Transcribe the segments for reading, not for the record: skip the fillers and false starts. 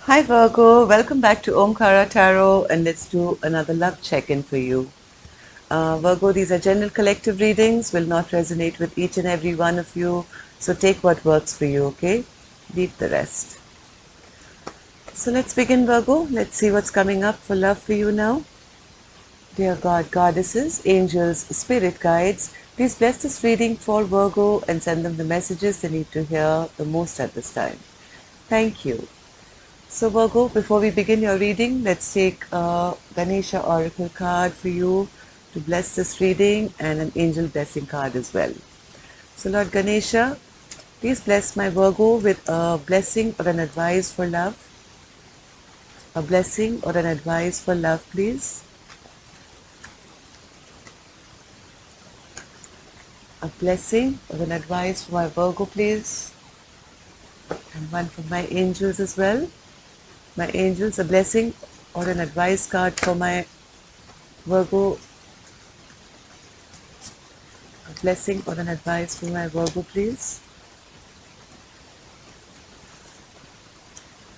Hi Virgo, welcome back to Omkara Tarot, and let's do another love check-in for you. Virgo, these are general collective readings, will not resonate with each and every one of you, so take what works for you, okay? Leave the rest. So let's begin, Virgo. Let's see what's coming up for love for you now. Dear God, goddesses, angels, spirit guides, please bless this reading for Virgo and send them the messages they need to hear the most at this time. Thank you. So Virgo, before we begin your reading, let's take a Ganesha Oracle card for you to bless this reading and an angel blessing card as well. So Lord Ganesha, please bless my Virgo with a blessing or an advice for love. A blessing or an advice for love, please. A blessing or an advice for my Virgo, please. And one for my angels as well. My angels, a blessing or an advice card for my Virgo. A blessing or an advice for my Virgo, please.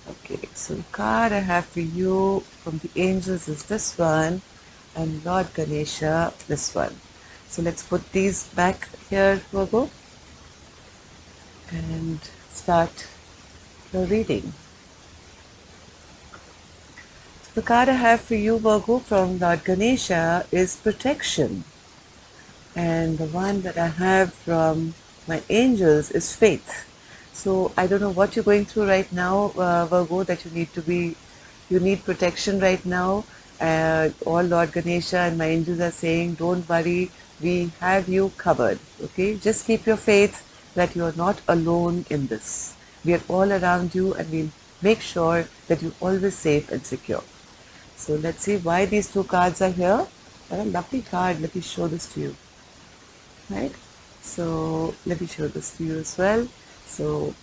Okay, so the card I have for you from the angels is this one, and Lord Ganesha, this one. So let's put these back here, Virgo, and start the reading. The card I have for you, Virgo, from Lord Ganesha is protection. And the one that I have from my angels is faith. So I don't know what you're going through right now, Virgo, that you need protection right now. All Lord Ganesha and my angels are saying, don't worry, we have you covered. Okay, just keep your faith that you are not alone in this. We are all around you, and we'll make sure that you're always safe and secure. So let's see why these two cards are here. What a lovely card. Let me show this to you. Right? So let me show this to you as well. So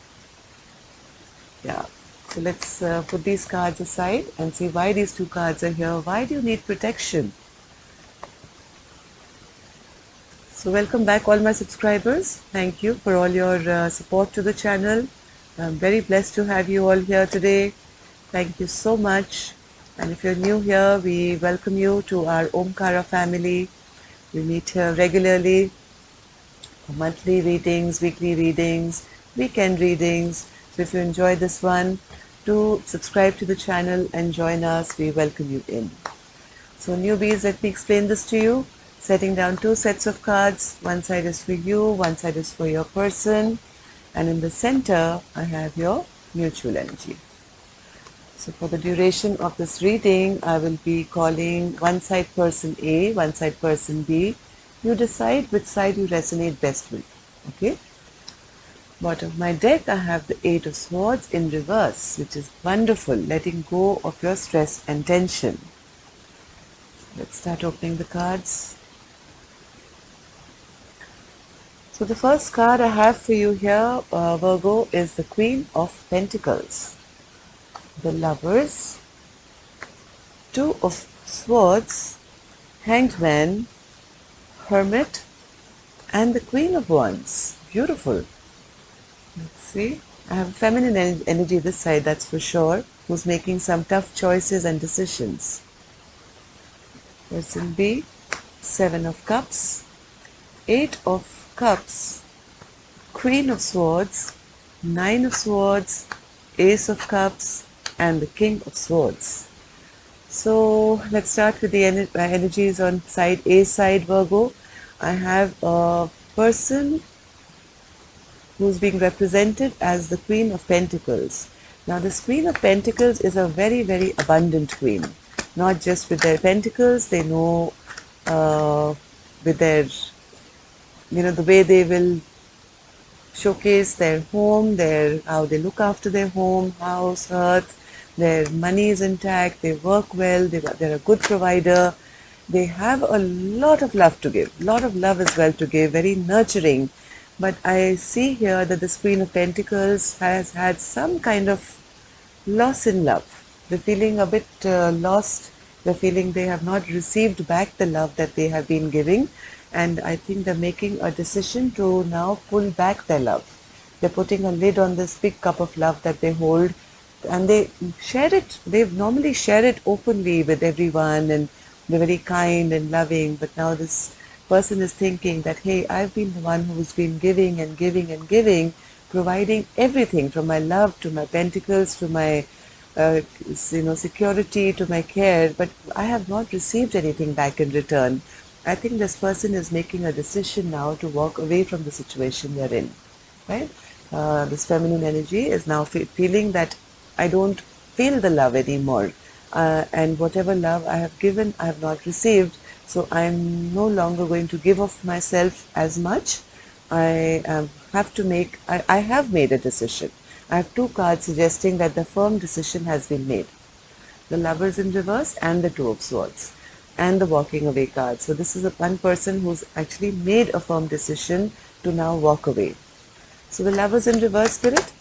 yeah, so let's put these cards aside and see why these two cards are here. Why do you need protection? So welcome back all my subscribers. Thank you for all your support to the channel. I'm very blessed to have you all here today. Thank you so much. And if you're new here, we welcome you to our Omkara family. We meet here regularly for monthly readings, weekly readings, weekend readings. So if you enjoy this one, do subscribe to the channel and join us. We welcome you in. So newbies, let me explain this to you. Setting down two sets of cards. One side is for you, one side is for your person. And in the center, I have your mutual energy. So for the duration of this reading, I will be calling one side person A, one side person B. You decide which side you resonate best with. Okay? Bottom of my deck, I have the Eight of Swords in reverse, which is wonderful, letting go of your stress and tension. Let's start opening the cards. So the first card I have for you here, Virgo, is the Queen of Pentacles. The Lovers, Two of Swords, Hanged Man, Hermit, and the Queen of Wands. Beautiful. Let's see. I have feminine energy this side, that's for sure, who's making some tough choices and decisions. Person B, Seven of Cups, Eight of Cups, Queen of Swords, Nine of Swords, Ace of Cups, and the King of Swords. So let's start with the energies on side A side, Virgo. I have a person who's being represented as the Queen of Pentacles. Now this Queen of Pentacles is a very, very abundant queen. Not just with their pentacles, they know with their, the way they will showcase their home, how they look after their home, house, earth, their money is intact, they work well, they're a good provider. They have a lot of love to give, lot of love as well to give, very nurturing. But I see here that this Queen of Pentacles has had some kind of loss in love. They're feeling a bit lost. They're feeling they have not received back the love that they have been giving. And I think they're making a decision to now pull back their love. They're putting a lid on this big cup of love that they hold and they share it. They normally share it openly with everyone, and they're very kind and loving. But now this person is thinking that, hey, I've been the one who's been giving and giving and giving, providing everything from my love to my pentacles to my security to my care, but I have not received anything back in return. I think this person is making a decision now to walk away from the situation they're in, right? This feminine energy is now feeling that I don't feel the love anymore, and whatever love I have given, I have not received. So I'm no longer going to give of myself as much. I have made a decision. I have two cards suggesting that the firm decision has been made. The Lovers in reverse and the Two of Swords and the Walking Away card. So this is one person who's actually made a firm decision to now walk away. So the Lovers in reverse, Spirit.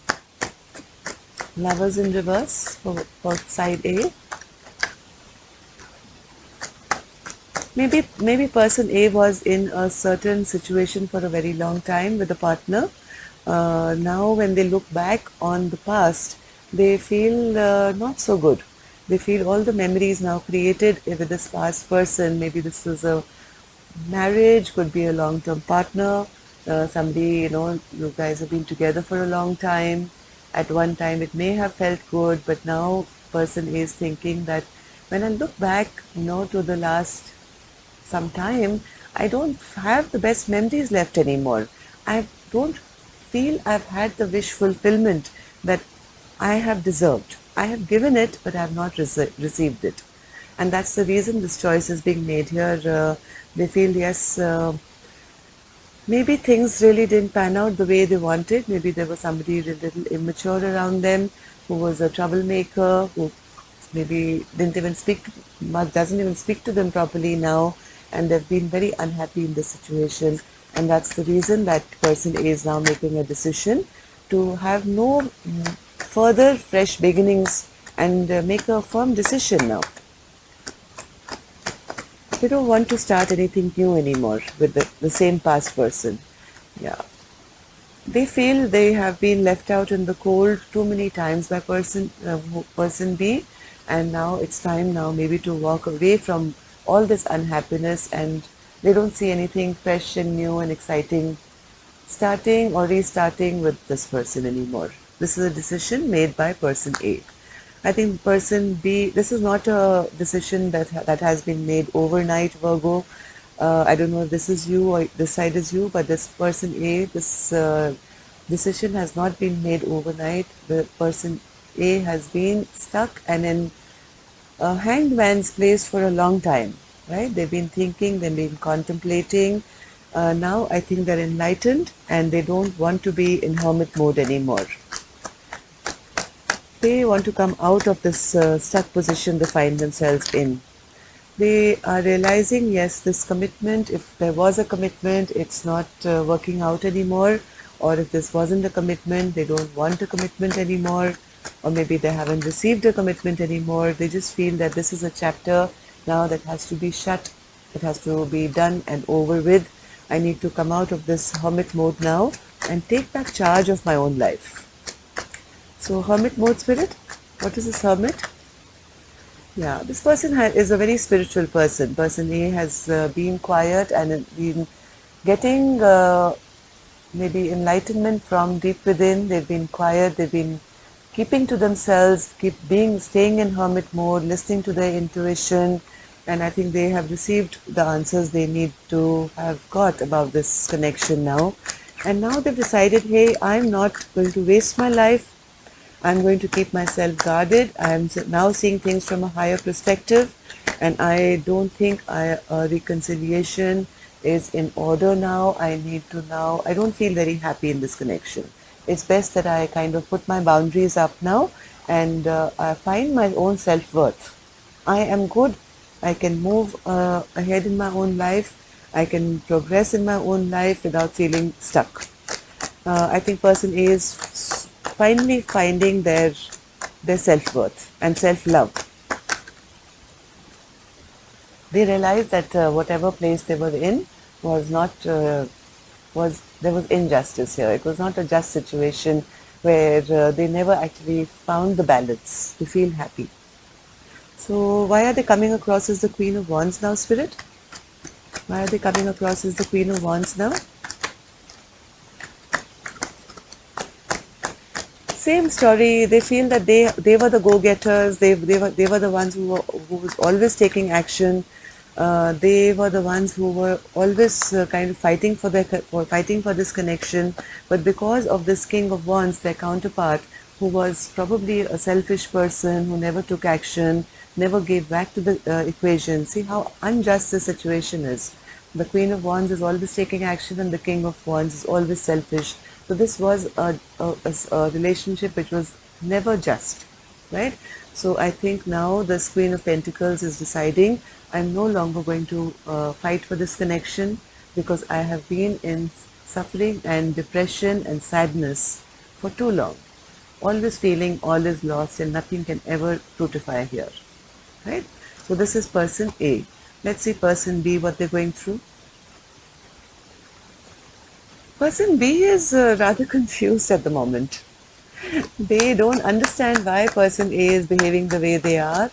Lovers in reverse for side A. Maybe person A was in a certain situation for a very long time with a partner. Now when they look back on the past, they feel not so good. They feel all the memories now created with this past person. Maybe this is a marriage, could be a long-term partner, somebody, you guys have been together for a long time. At one time it may have felt good, but now person is thinking that when I look back, to the last some time, I don't have the best memories left anymore. I don't feel I've had the wish fulfillment that I have deserved. I have given it, but I have not received it. And that's the reason this choice is being made here. They feel, yes, maybe things really didn't pan out the way they wanted. Maybe there was somebody a little immature around them who was a troublemaker, who maybe didn't even doesn't even speak to them properly now, and they've been very unhappy in this situation. And that's the reason that person A is now making a decision to have no further fresh beginnings and make a firm decision now. They don't want to start anything new anymore with the same past person. Yeah. They feel they have been left out in the cold too many times by person B, and now it's time now maybe to walk away from all this unhappiness, and they don't see anything fresh and new and exciting starting or restarting with this person anymore. This is a decision made by person A. I think person B, this is not a decision that has been made overnight, Virgo. I don't know if this is you or this side is you, but this person A, this decision has not been made overnight. The person A has been stuck and in a hanged man's place for a long time, right? They've been thinking, they've been contemplating. Now I think they're enlightened and they don't want to be in hermit mode anymore. They want to come out of this stuck position they find themselves in. They are realizing, yes, this commitment, if there was a commitment, it's not working out anymore. Or if this wasn't a commitment, they don't want a commitment anymore. Or maybe they haven't received a commitment anymore. They just feel that this is a chapter now that has to be shut. It has to be done and over with. I need to come out of this hermit mode now and take back charge of my own life. So hermit mode, Spirit, what is this hermit? Yeah, this person is a very spiritual person. Person A has been quiet and been getting maybe enlightenment from deep within. They've been quiet, they've been keeping to themselves, staying in hermit mode, listening to their intuition, and I think they have received the answers they need to have got about this connection now. And now they've decided, hey, I'm not going to waste my life. I'm going to keep myself guarded. I'm now seeing things from a higher perspective, and I don't think a reconciliation is in order now. I don't feel very happy in this connection. It's best that I kind of put my boundaries up now and I find my own self-worth. I am good. I can move ahead in my own life. I can progress in my own life without feeling stuck. I think person A is finally finding their self-worth and self-love. They realized that whatever place they were in was not there was injustice here. It was not a just situation. where they never actually found the balance to feel happy. So why are they coming across as the Queen of Wands now, Spirit? Why are they coming across as the Queen of Wands now? Same story. They feel that they were the go-getters. They were the ones who was always taking action. They were the ones who were always kind of fighting for this connection. But because of this King of Wands, their counterpart, who was probably a selfish person who never took action, never gave back to the equation. See how unjust the situation is. The Queen of Wands is always taking action, and the King of Wands is always selfish. So this was a relationship which was never just, right? So I think now this Queen of Pentacles is deciding, I'm no longer going to fight for this connection because I have been in suffering and depression and sadness for too long. Always feeling all is lost and nothing can ever fructify here, right? So this is person A. Let's see person B, what they're going through. Person B is rather confused at the moment. They don't understand why person A is behaving the way they are.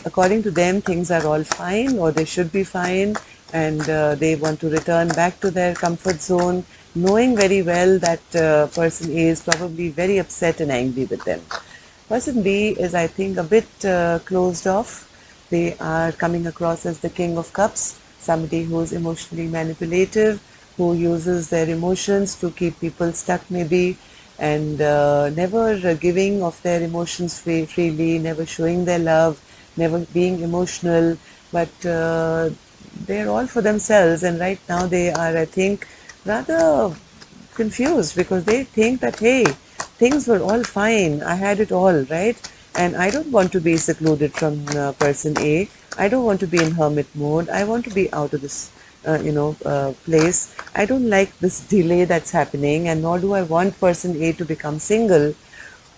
According to them, things are all fine, or they should be fine, and they want to return back to their comfort zone, knowing very well that person A is probably very upset and angry with them. Person B is, I think, a bit closed off. They are coming across as the King of Cups, somebody who is emotionally manipulative, who uses their emotions to keep people stuck maybe, and never giving of their emotions freely, never showing their love, never being emotional, but they're all for themselves, and right now they are, I think, rather confused because they think that, hey, things were all fine, I had it all, right? And I don't want to be secluded from person A. I don't want to be in hermit mode. I want to be out of this place. I don't like this delay that's happening, and nor do I want person A to become single.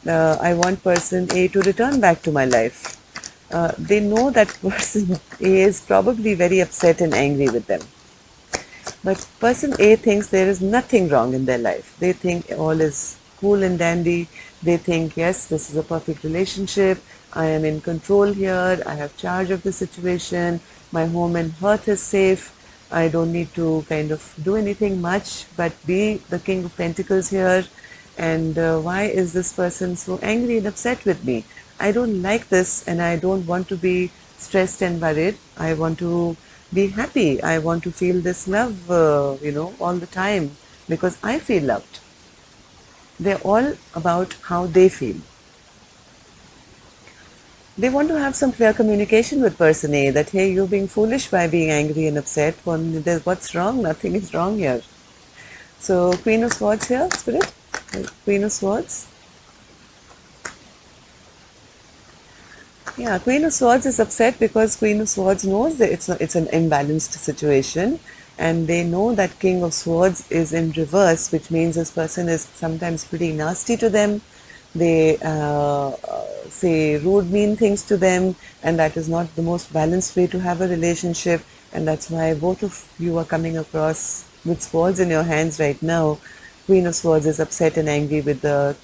I want person A to return back to my life. They know that person A is probably very upset and angry with them. But person A thinks there is nothing wrong in their life. They think all is cool and dandy. They think, yes, this is a perfect relationship. I am in control here. I have charge of the situation. My home and hearth is safe. I don't need to kind of do anything much but be the King of Pentacles here. And why is this person so angry and upset with me? I don't like this, and I don't want to be stressed and worried. I want to be happy. I want to feel this love, all the time because I feel loved. They're all about how they feel. They want to have some clear communication with person A that, hey, you're being foolish by being angry and upset. What's wrong? Nothing is wrong here. So Queen of Swords here, Spirit. Queen of Swords. Yeah, Queen of Swords is upset because Queen of Swords knows that it's an imbalanced situation, and they know that King of Swords is in reverse, which means this person is sometimes pretty nasty to them. They say rude, mean things to them, and that is not the most balanced way to have a relationship, and that's why both of you are coming across with swords in your hands right now. Queen of Swords is upset and angry with the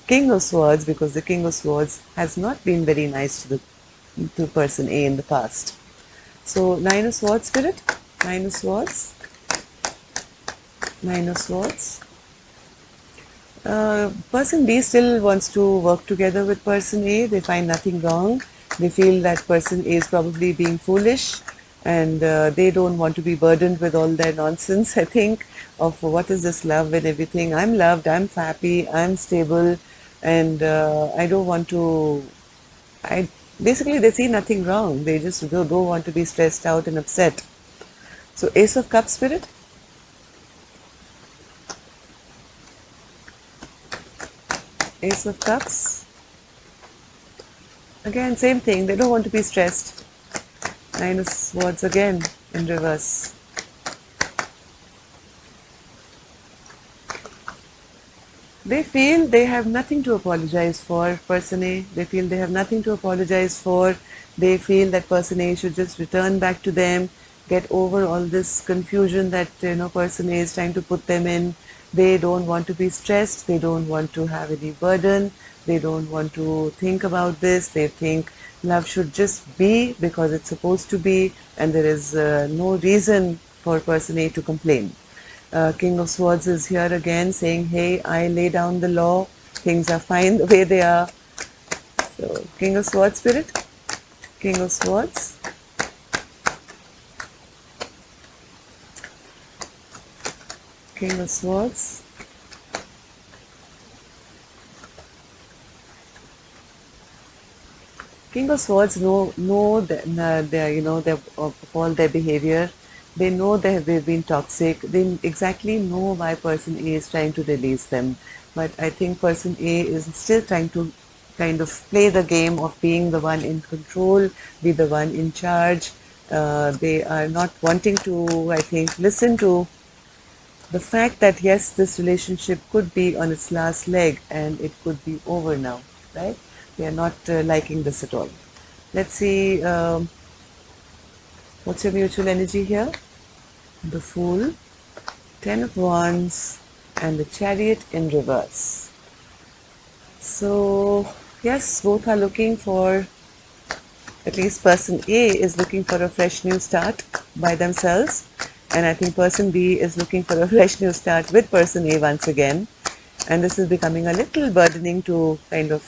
King of Swords because the King of Swords has not been very nice to person A in the past. So Nine of Swords, Spirit. Nine of Swords. Nine of Swords. Person B still wants to work together with person A. They find nothing wrong. They feel that person A is probably being foolish, and they don't want to be burdened with all their nonsense, I think, of what is this love and everything. I'm loved, I'm happy, I'm stable, and I don't want to. Basically, they see nothing wrong. They just don't want to be stressed out and upset. So Ace of Cups, Spirit. Ace of Cups. Again, same thing. They don't want to be stressed. Nine of Swords again in reverse. They feel they have nothing to apologize for, person A. They feel they have nothing to apologize for. They feel that person A should just return back to them, get over all this confusion that person A is trying to put them in. They don't want to be stressed, they don't want to have any burden, they don't want to think about this. They think love should just be because it's supposed to be, and there is no reason for person A to complain. King of Swords is here again saying, hey, I lay down the law, things are fine the way they are. So King of Swords spirit, King of Swords. King of Swords. King of Swords know their of all their behavior. They know they've been toxic. They exactly know why person A is trying to release them. But I think person A is still trying to kind of play the game of being the one in control, be the one in charge. They are not wanting to, I think, listen to the fact that yes, this relationship could be on its last leg and it could be over now, right? They are not liking this at all. Let's see, what's your mutual energy here? The Fool, Ten of Wands, and the Chariot in reverse. So yes, both are looking for, at least person A is looking for a fresh new start by themselves, and I think person B is looking for a fresh new start with person A once again. And this is becoming a little burdening to kind of,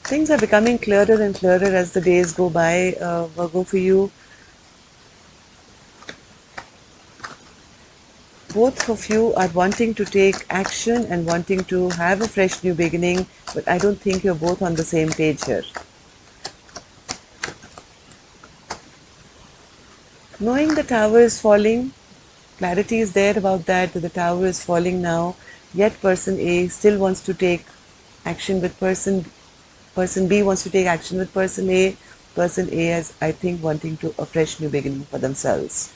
things are becoming clearer and clearer as the days go by, Virgo, for you. Both of you are wanting to take action and wanting to have a fresh new beginning, but I don't think you're both on the same page here. Knowing the tower is falling, clarity is there about that the tower is falling now, yet person A still wants to take action with person B wants to take action with person A. Person A is, I think, wanting to a fresh new beginning for themselves.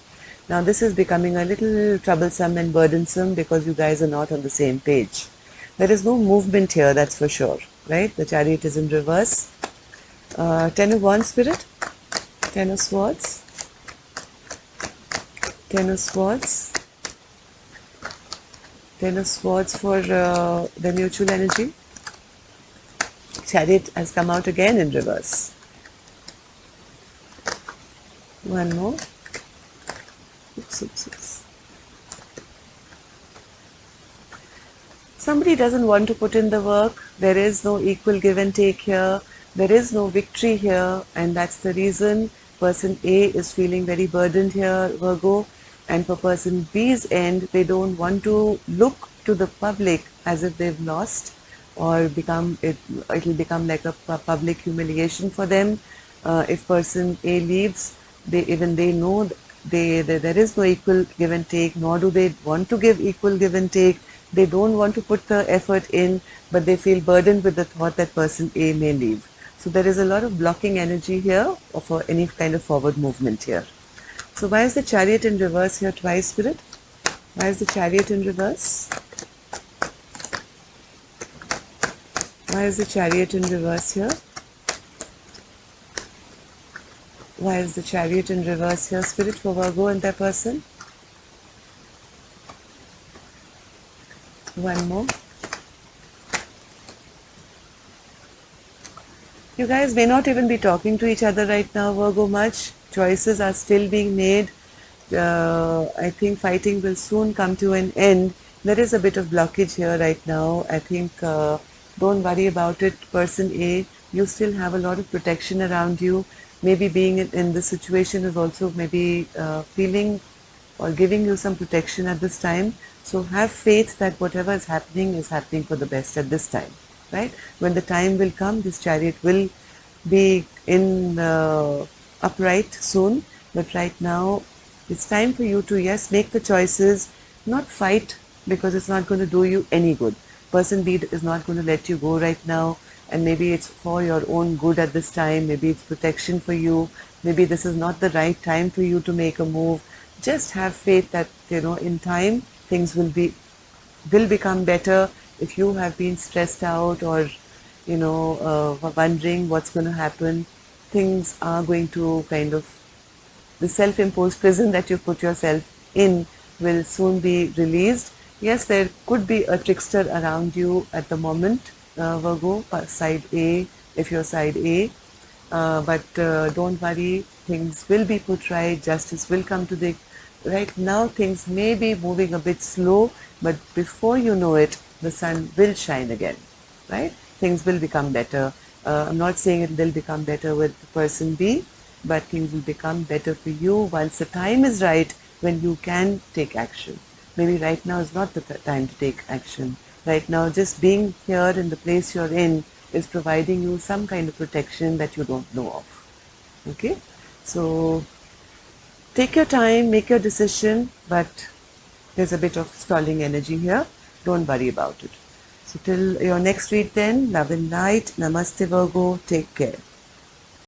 Now this is becoming a little troublesome and burdensome because you guys are not on the same page. There is no movement here, that's for sure, right? The Chariot is in reverse. Ten of Wands spirit, Ten of Swords, Ten of Swords, Ten of Swords for the mutual energy. Chariot has come out again in reverse. One more. Oops. Somebody doesn't want to put in the work. There is no equal give and take here. There is no victory here, and that's the reason person A is feeling very burdened here, Virgo. And for person B's end, they don't want to look to the public as if they've lost, or it'll become like a public humiliation for them. If person A leaves, they know there is no equal give and take, nor do they want to give equal give and take. They don't want to put the effort in, but they feel burdened with the thought that person A may leave. So there is a lot of blocking energy here for any kind of forward movement here. So why is the Chariot in reverse here twice, Spirit? Why is the Chariot in reverse? Why is the Chariot in reverse here? Why is the Chariot in reverse here, Spirit, for Virgo and their person? One more. You guys may not even be talking to each other right now, Virgo, much. Choices are still being made. I think fighting will soon come to an end. There is a bit of blockage here right now. I think don't worry about it. Person A, you still have a lot of protection around you. Maybe being in this situation is also maybe feeling or giving you some protection at this time. So have faith that whatever is happening for the best at this time. Right? When the time will come, this Chariot will be in upright soon. But right now, it's time for you to, yes, make the choices, not fight, because it's not going to do you any good. Person B is not going to let you go right now, and maybe it's for your own good at this time. Maybe it's protection for you. Maybe this is not the right time for you to make a move. Just have faith that, in time, things will become better. If you have been stressed out or, wondering what's going to happen, things are going to kind of, the self-imposed prison that you've put yourself in will soon be released. Yes, there could be a trickster around you at the moment, Virgo, side A, if you're side A. But don't worry, things will be put right, justice will come to the right. Now things may be moving a bit slow, but before you know it, the sun will shine again, right? Things will become better. I'm not saying it will become better with person B, but things will become better for you once the time is right when you can take action. Maybe right now is not the time to take action. Right now, just being here in the place you're in is providing you some kind of protection that you don't know of. Okay? So, take your time, make your decision, but there's a bit of stalling energy here. Don't worry about it. So, till your next read then, love and light. Namaste Virgo. Take care.